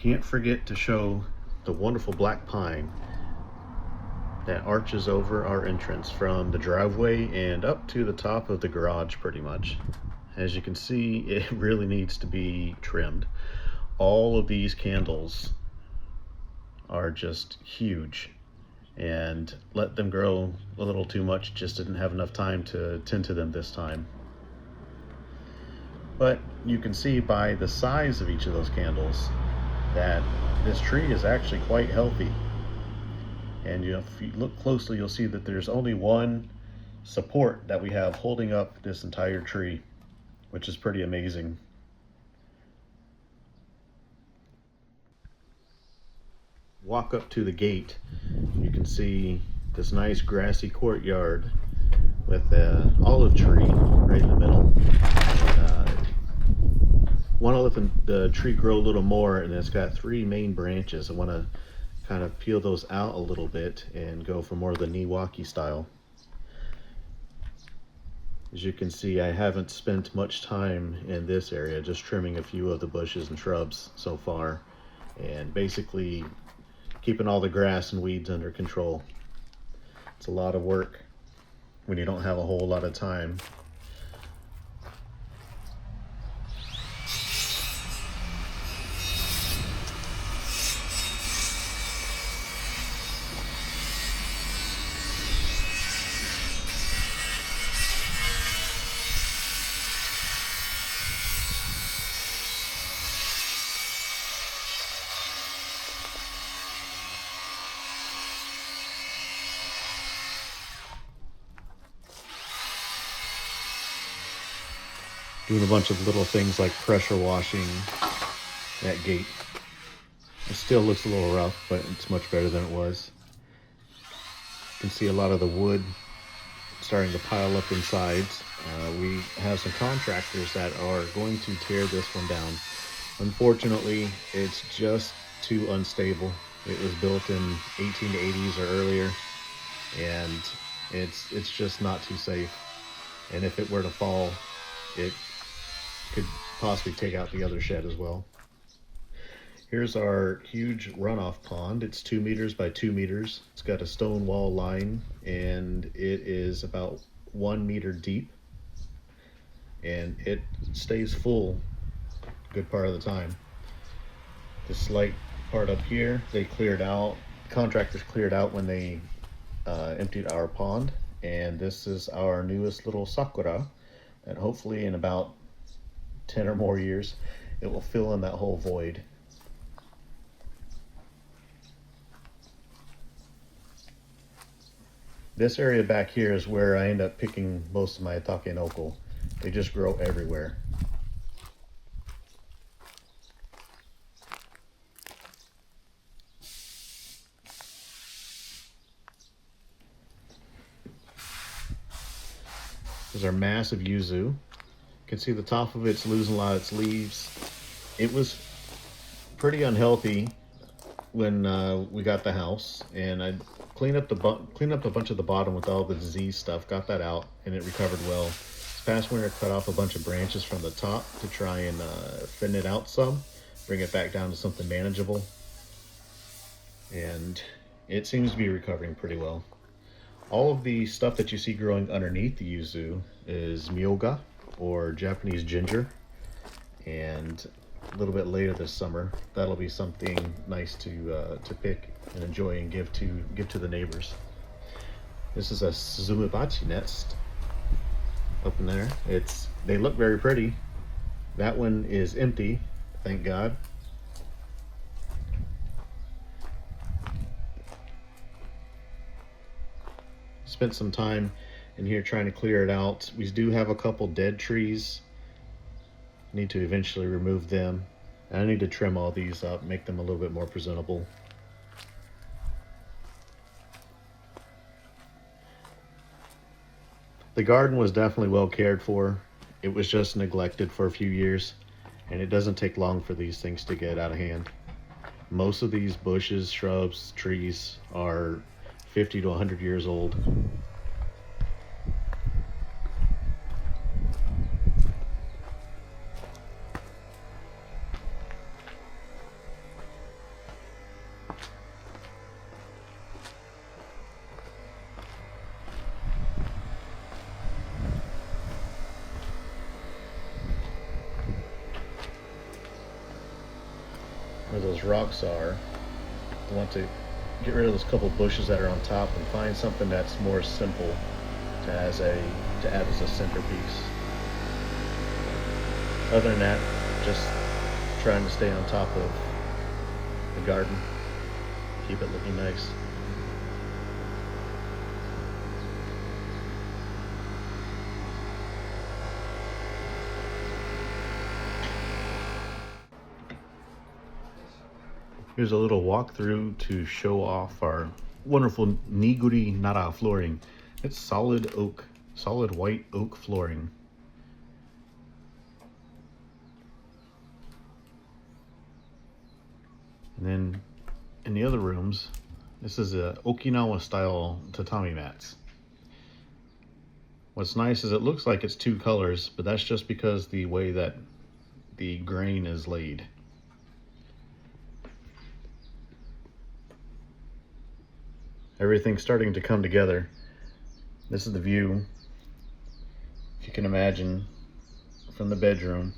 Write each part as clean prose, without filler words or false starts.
Can't forget to show the wonderful black pine that arches over our entrance from the driveway and up to the top of the garage pretty much. As you can see, it really needs to be trimmed. All of these candles are just huge, and let them grow a little too much. Just didn't have enough time to tend to them this time. But you can see by the size of each of those candles that this tree is actually quite healthy. And if you look closely, you'll see that there's only one support that we have holding up this entire tree, which is pretty amazing. Walk up to the gate, you can see this nice grassy courtyard with an olive tree right in the middle. Want to let the tree grow a little more, and it's got 3 main branches. I want to kind of peel those out a little bit and go for more of the Niwaki style. As you can see, I haven't spent much time in this area, just trimming a few of the bushes and shrubs so far, and basically keeping all the grass and weeds under control. It's a lot of work when you don't have a whole lot of time. Doing a bunch of little things like pressure washing that gate. It still looks a little rough, but it's much better than it was. You can see a lot of the wood starting to pile up in sides. We have some contractors that are going to tear this one down. Unfortunately, it's just too unstable. It was built in 1880s or earlier, and it's just not too safe. And if it were to fall, it could possibly take out the other shed as well. Here's our huge runoff pond. It's 2 meters by 2 meters. It's got a stone wall line, and it is about 1 meter deep, and it stays full a good part of the time. This slight part up here, they cleared out, contractors cleared out when they emptied our pond, and this is our newest little sakura, and hopefully in about 10 or more years it will fill in that whole void. This area back here is where I end up picking most of my takenoko. They just grow everywhere. There's our massive yuzu. You can see the top of it's losing a lot of its leaves. It was pretty unhealthy when we got the house, and I cleaned up a bunch of the bottom with all the disease stuff, got that out, and it recovered well. This past winter, cut off a bunch of branches from the top to try and thin it out some, bring it back down to something manageable, and it seems to be recovering pretty well. All of the stuff that you see growing underneath the yuzu is myoga, or Japanese ginger, and a little bit later this summer that'll be something nice to pick and enjoy and give to the neighbors. This is a suzumebachi nest up in there. They look very pretty. That one is empty, thank God. Spent some time in here trying to clear it out. We do have a couple dead trees. Need to eventually remove them. And I need to trim all these up, make them a little bit more presentable. The garden was definitely well cared for. It was just neglected for a few years, and it doesn't take long for these things to get out of hand. Most of these bushes, shrubs, trees are 50 to 100 years old. those rocks are. I want to get rid of those couple bushes that are on top and find something that's more simple to add as a centerpiece. Other than that, just trying to stay on top of the garden, keep it looking nice. Here's a little walkthrough to show off our wonderful Niguri Nara flooring. It's solid white oak flooring. And then in the other rooms, this is a Okinawa style tatami mats. What's nice is it looks like it's two colors, but that's just because the way that the grain is laid. Everything's starting to come together. This is the view, if you can imagine, from the bedroom.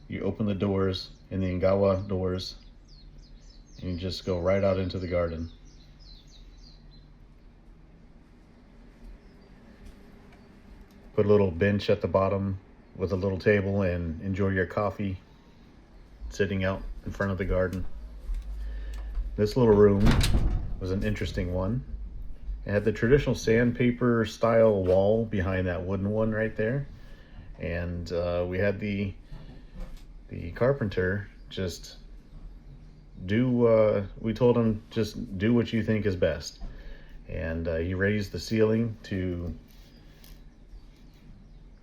You open the doors in the Ingawa doors and you just go right out into the garden. Put a little bench at the bottom with a little table and enjoy your coffee sitting out in front of the garden. This little room was an interesting one. It had the traditional sandpaper style wall behind that wooden one right there. And we had the carpenter just we told him just do what you think is best. And he raised the ceiling to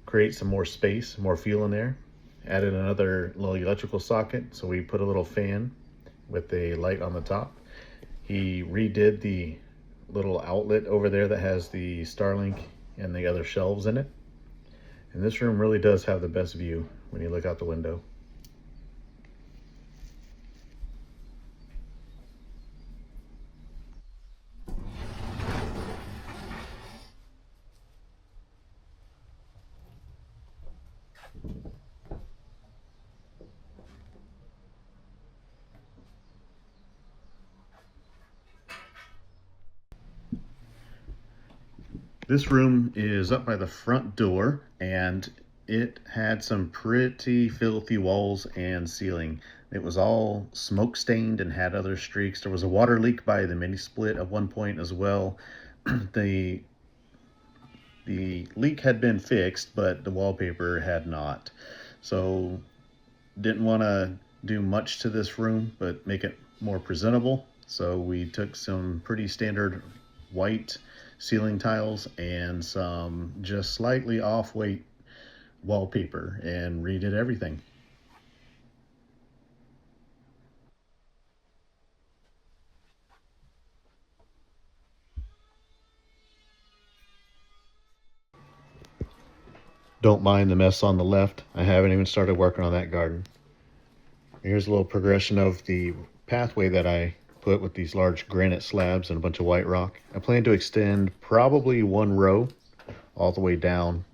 create some more space, more feel in there. Added another little electrical socket, so we put a little fan with a light on the top. He redid the little outlet over there that has the Starlink and the other shelves in it. And this room really does have the best view when you look out the window. This room is up by the front door, and it had some pretty filthy walls and ceiling. It was all smoke stained and had other streaks. There was a water leak by the mini split at one point as well. The leak had been fixed, but the wallpaper had not. So didn't want to do much to this room, but make it more presentable. So we took some pretty standard white ceiling tiles and some just slightly off-weight wallpaper and redid everything. Don't mind the mess on the left. I haven't even started working on that garden. Here's a little progression of the pathway that I put with these large granite slabs and a bunch of white rock. I plan to extend probably one row all the way down,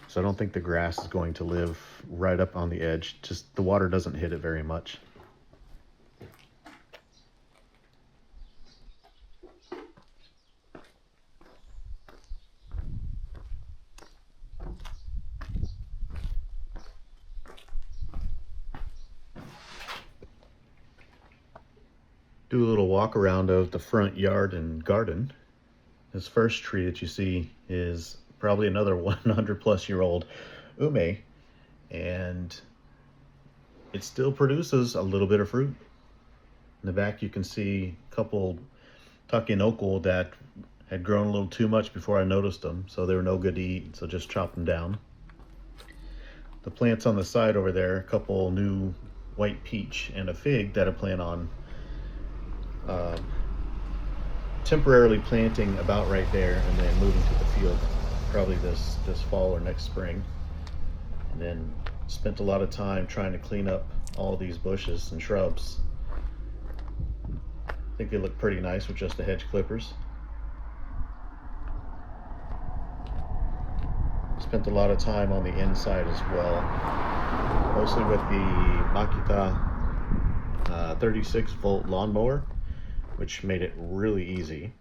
so I don't think the grass is going to live right up on the edge. Just the water doesn't hit it very much. Do a little walk around of the front yard and garden. This first tree that you see is probably another 100 plus year old ume, and it still produces a little bit of fruit. In the back you can see a couple takenoko that had grown a little too much before I noticed them, so they were no good to eat, so just chopped them down. The plants on the side over there, a couple new white peach and a fig that I plan on temporarily planting about right there and then moving to the field probably this fall or next spring. And then spent a lot of time trying to clean up all these bushes and shrubs. I think they look pretty nice with just the hedge clippers. Spent a lot of time on the inside as well, mostly with the Makita 36-volt lawnmower, which made it really easy.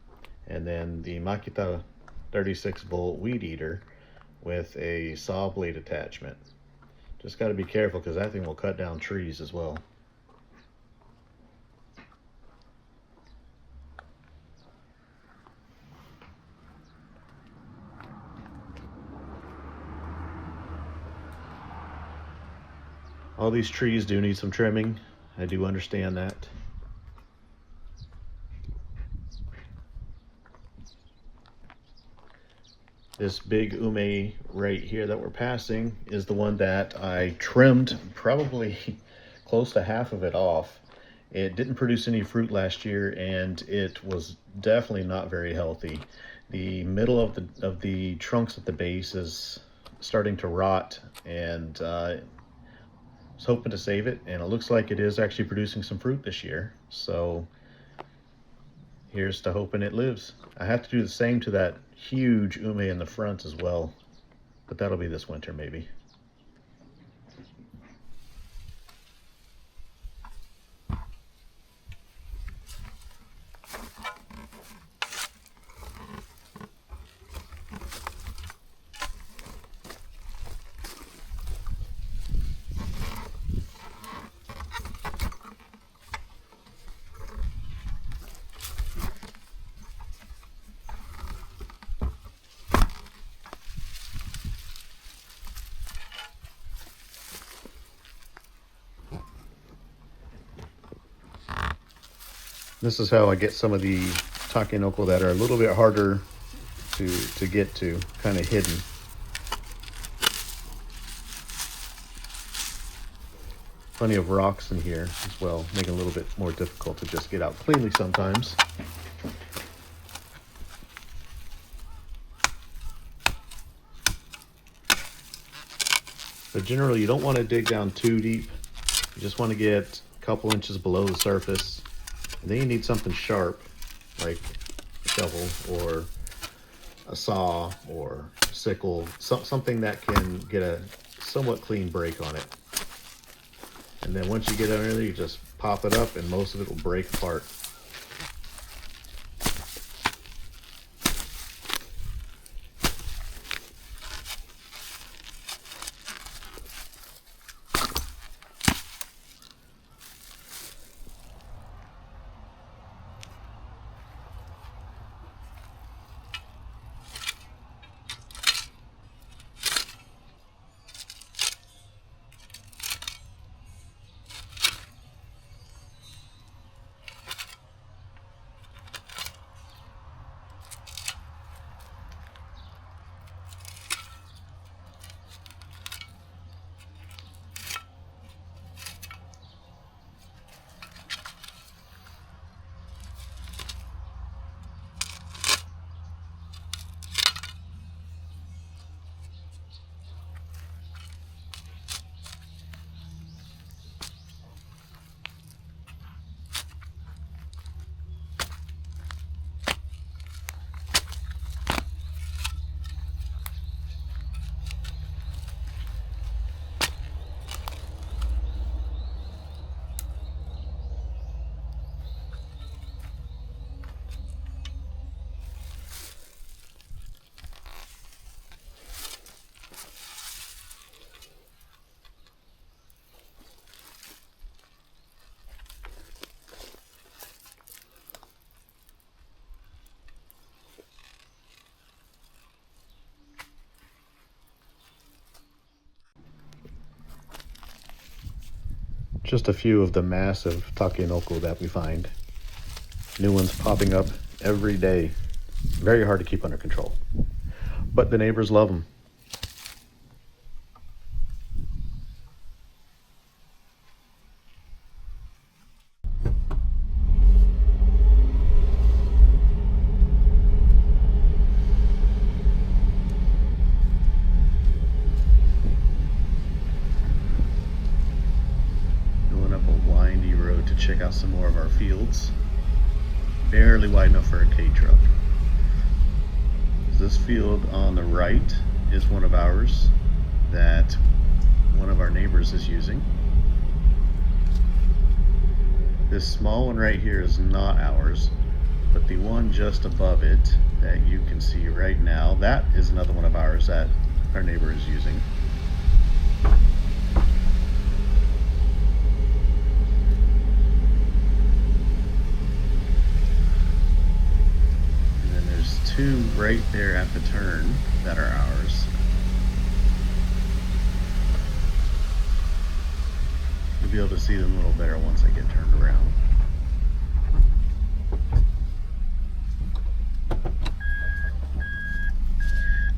And then the Makita 36-volt weed eater with a saw blade attachment. Just got to be careful because that thing will cut down trees as well. All these trees do need some trimming. I do understand that. This big ume right here that we're passing is the one that I trimmed probably close to half of it off. It didn't produce any fruit last year, and it was definitely not very healthy. The middle of the trunks at the base is starting to rot, and I was hoping to save it, and it looks like it is actually producing some fruit this year. So here's to hoping it lives. I have to do the same to that huge ume in the front as well, but that'll be this winter maybe. This is how I get some of the takenoko that are a little bit harder to get to, kind of hidden. Plenty of rocks in here as well, making it a little bit more difficult to just get out cleanly sometimes. But generally you don't want to dig down too deep. You just want to get a couple inches below the surface. And then you need something sharp, like a shovel or a saw or a sickle, something that can get a somewhat clean break on it. And then once you get under there, you just pop it up and most of it will break apart. Just a few of the massive takenoko that we find. New ones popping up every day. Very hard to keep under control. But the neighbors love them. Check out some more of our fields. Barely wide enough for a K truck. This field on the right is one of ours that one of our neighbors is using. This small one right here is not ours, but the one just above it that you can see right now, that is another one of ours that our neighbor is using. And then there's two right there at the turn that are ours. You'll be able to see them a little better once I get turned around.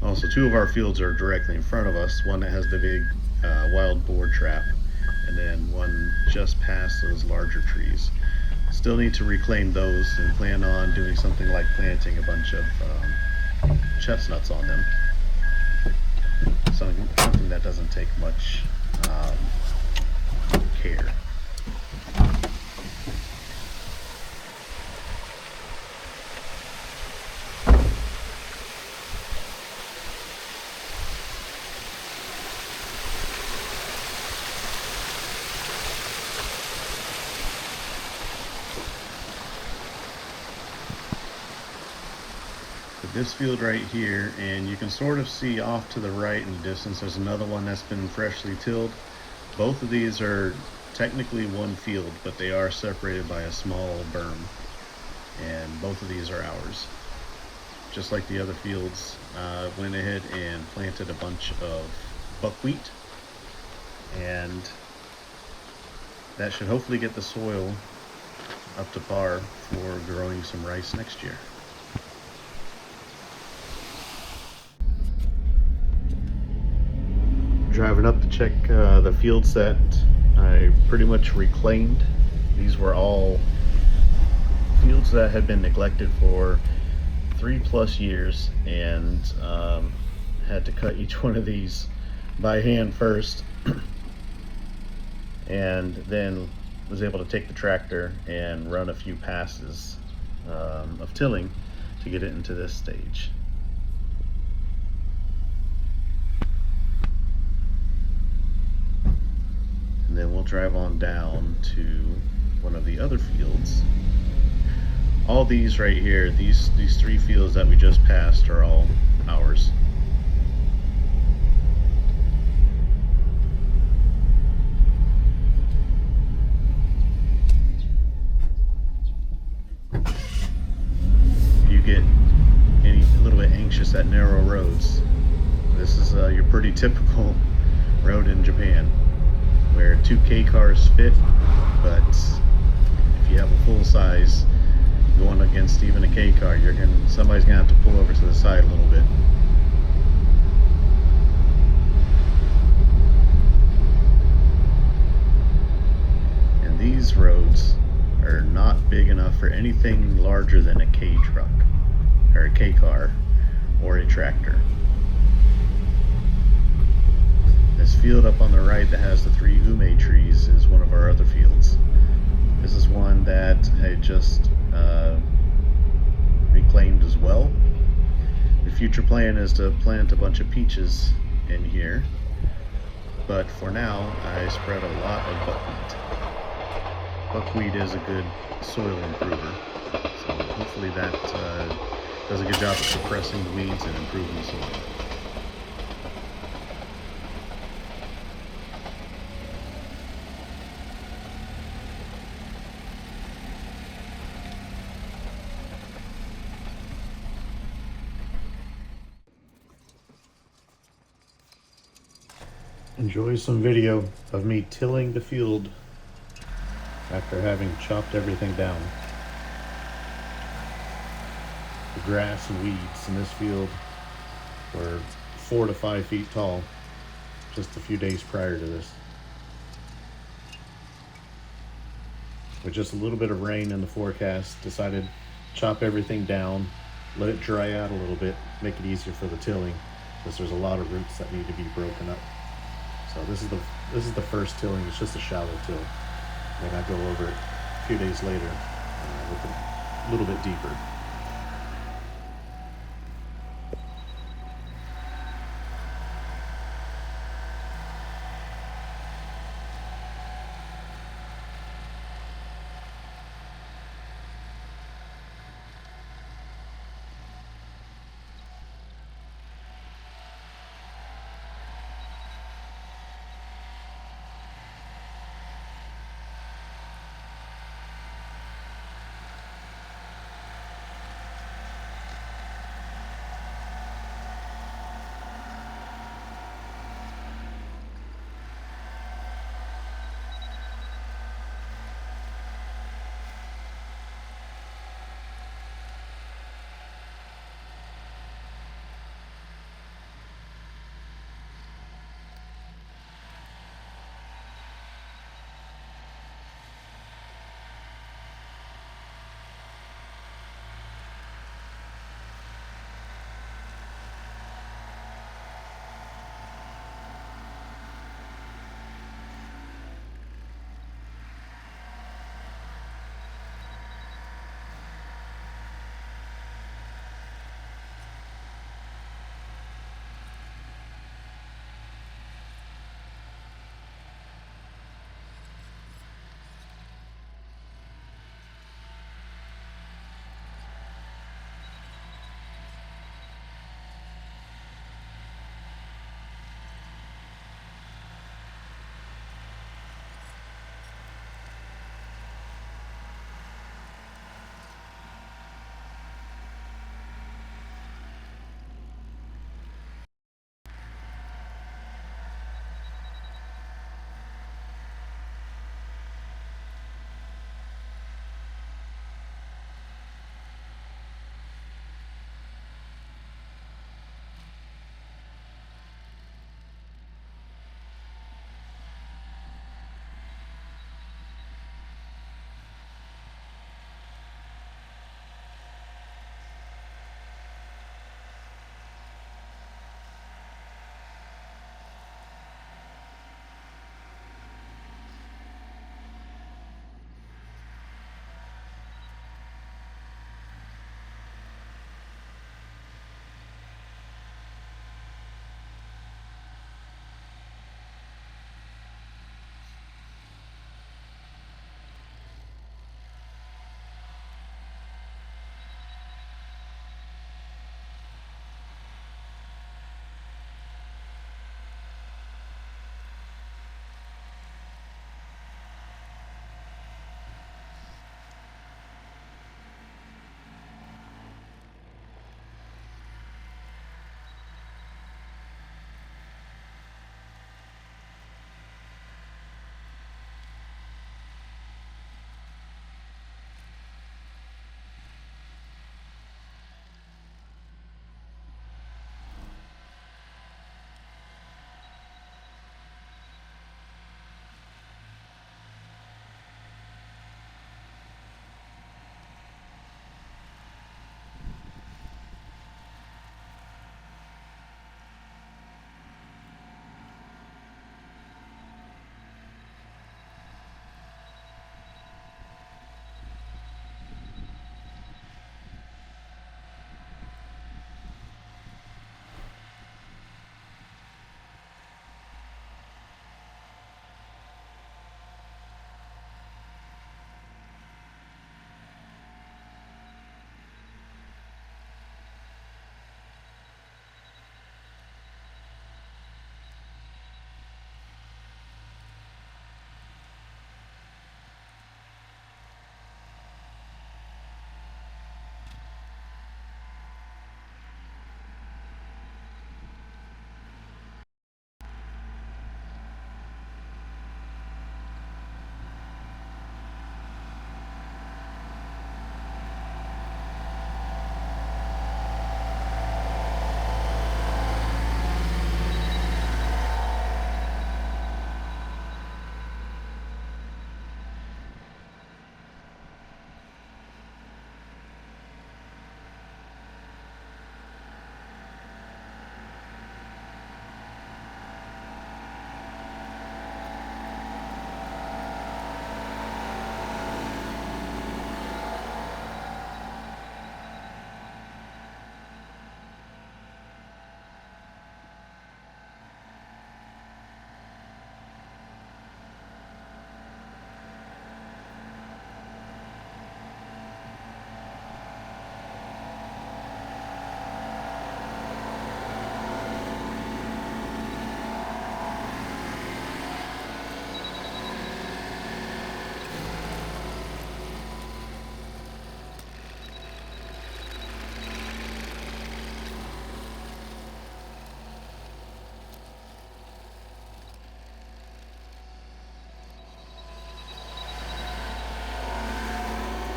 Also, two of our fields are directly in front of us. One that has the big wild boar trap, and then one just past those larger trees. Still need to reclaim those and plan on doing something like planting a bunch of chestnuts on them. Something that doesn't take much care. This field right here, and you can sort of see off to the right in the distance there's another one that's been freshly tilled. Both of these are technically one field, but they are separated by a small berm, and both of these are ours. Just like the other fields, went ahead and planted a bunch of buckwheat, and that should hopefully get the soil up to par for growing some rice next year. Driving up to check the fields that I pretty much reclaimed. These were all fields that had been neglected for 3+ years, and had to cut each one of these by hand first and then was able to take the tractor and run a few passes of tilling to get it into this stage. And then we'll drive on down to one of the other fields. All these right here, these 3 fields that we just passed are all ours. If you get a little bit anxious at narrow roads, this is your pretty typical road in Japan, where 2 K cars fit, but if you have a full size going against even a K car, somebody's gonna have to pull over to the side a little bit. And these roads are not big enough for anything larger than a K truck, or a K car, or a tractor. This field up on the right that has the 3 ume trees is one of our other fields. This is one that I just reclaimed as well. The future plan is to plant a bunch of peaches in here, but for now I spread a lot of buckwheat. Buckwheat is a good soil improver, so hopefully that does a good job of suppressing the weeds and improving the soil. Enjoy some video of me tilling the field after having chopped everything down. The grass and weeds in this field were 4 to 5 feet tall just a few days prior to this. With just a little bit of rain in the forecast, decided to chop everything down, let it dry out a little bit, make it easier for the tilling, because there's a lot of roots that need to be broken up. So this is the first tilling. It's just a shallow till. Then I go over it a few days later with a little bit deeper.